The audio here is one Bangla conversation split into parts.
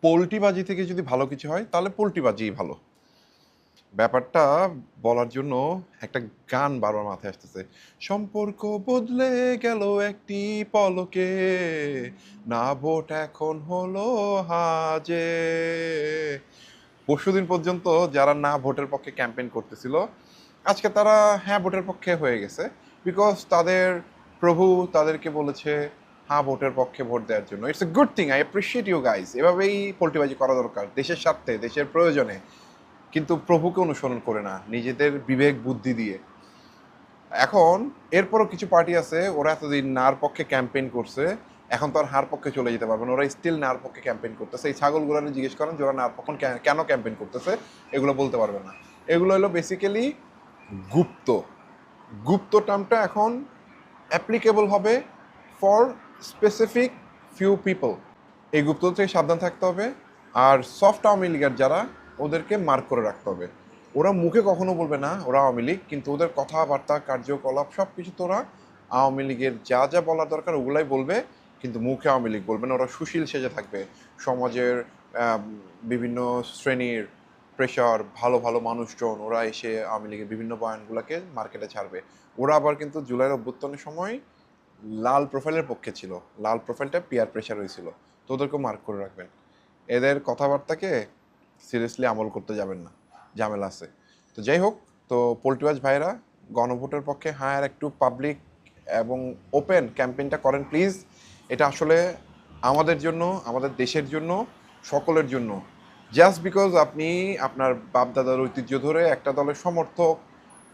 পোল্টিবাজি থেকে যদি ভালো কিছু হয় তাহলে পোল্টিবাজিই ভালো। ব্যাপারটা বলার জন্য একটা গান বারবার মাথায় আসতেছে। সম্পর্ক বদলে গেল একটি পলকে, না ভোট এখন হলো হাজে। পরশুদিন পর্যন্ত যারা না ভোটের পক্ষে ক্যাম্পেইন করতেছিল, আজকে তারা হ্যাঁ ভোটের পক্ষে হয়ে গেছে। বিকজ তাদের প্রভু তাদেরকে বলেছে হ্যাঁ ভোটের পক্ষে ভোট দেওয়ার জন্য। It's a good thing, I appreciate you guys. এভাবেই পোল্টিবাজি করা দরকার দেশের স্বার্থে, দেশের প্রয়োজনে, কিন্তু প্রভুকে অনুসরণ করে না, নিজেদের বিবেক বুদ্ধি দিয়ে। এখন এরপরও কিছু পার্টি আছে, ওরা এতদিন নার পক্ষে ক্যাম্পেইন করছে, এখন তো আর হার পক্ষে চলে যেতে পারবে না, ওরা স্টিল নার পক্ষে ক্যাম্পেইন করতেছে। এই ছাগলগুলো জিজ্ঞেস করেন যে ওরা নার পক্ষে কেন ক্যাম্পেইন করতেছে, এগুলো বলতে পারবে না। এগুলো হলো বেসিক্যালি গুপ্ত। গুপ্ত টার্মটা এখন অ্যাপ্লিকেবল হবে ফর স্পেসিফিক ফিউ পিপল। এই গুপ্ত থেকে সাবধান থাকতে হবে। আর সফট আওয়ামী লীগের যারা, ওদেরকে মার্ক করে রাখতে হবে। ওরা মুখে কখনো বলবে না ওরা আওয়ামী লীগ, কিন্তু ওদের কথাবার্তা কার্যকলাপ সব কিছু তো ওরা আওয়ামী লীগের যা যা বলার দরকার ওগুলাই বলবে, কিন্তু মুখে আওয়ামী লীগ বলবে না। ওরা সুশীল সেজে থাকবে। সমাজের বিভিন্ন শ্রেণীর প্রেশার, ভালো ভালো মানুষজন ওরা এসে আওয়ামী লীগের বিভিন্ন বয়ানগুলোকে মার্কেটে ছাড়বে। ওরা আবার কিন্তু জুলাইয়ের অভ্যুত্থানের সময় লাল প্রোফাইলের পক্ষে ছিল, লাল প্রোফাইলটা পিয়ার প্রেশার হয়েছিল। তো ওদেরকে মার্ক করে রাখবেন। এদের কথাবার্তাকে সিরিয়াসলি আমল করতে যাবেন না, ঝামেলা আছে। তো যাই হোক, তো পোল্ট্রিবাজ ভাইরা গণভোটের পক্ষে হ্যাঁ আর একটু পাবলিক এবং ওপেন ক্যাম্পেইনটা করেন প্লিজ। এটা আসলে আমাদের জন্য, আমাদের দেশের জন্য, সকলের জন্য। জাস্ট বিকজ আপনি আপনার বাপদাদার ঐতিহ্য ধরে একটা দলের সমর্থক,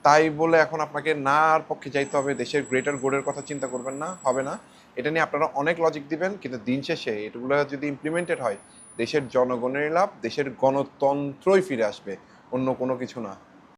তাই বলে এখন আপনাকে না আর পক্ষে যাইতে হবে, দেশের গ্রেটার গুডের কথা চিন্তা করবেন না, হবে না। এটা নিয়ে আপনারা অনেক লজিক দিবেন, কিন্তু দিন শেষে এগুলো যদি ইমপ্লিমেন্টেড হয়, দেশের জনগণের লাভ, দেশের গণতন্ত্রই ফিরে আসবে, অন্য কোনো কিছু না।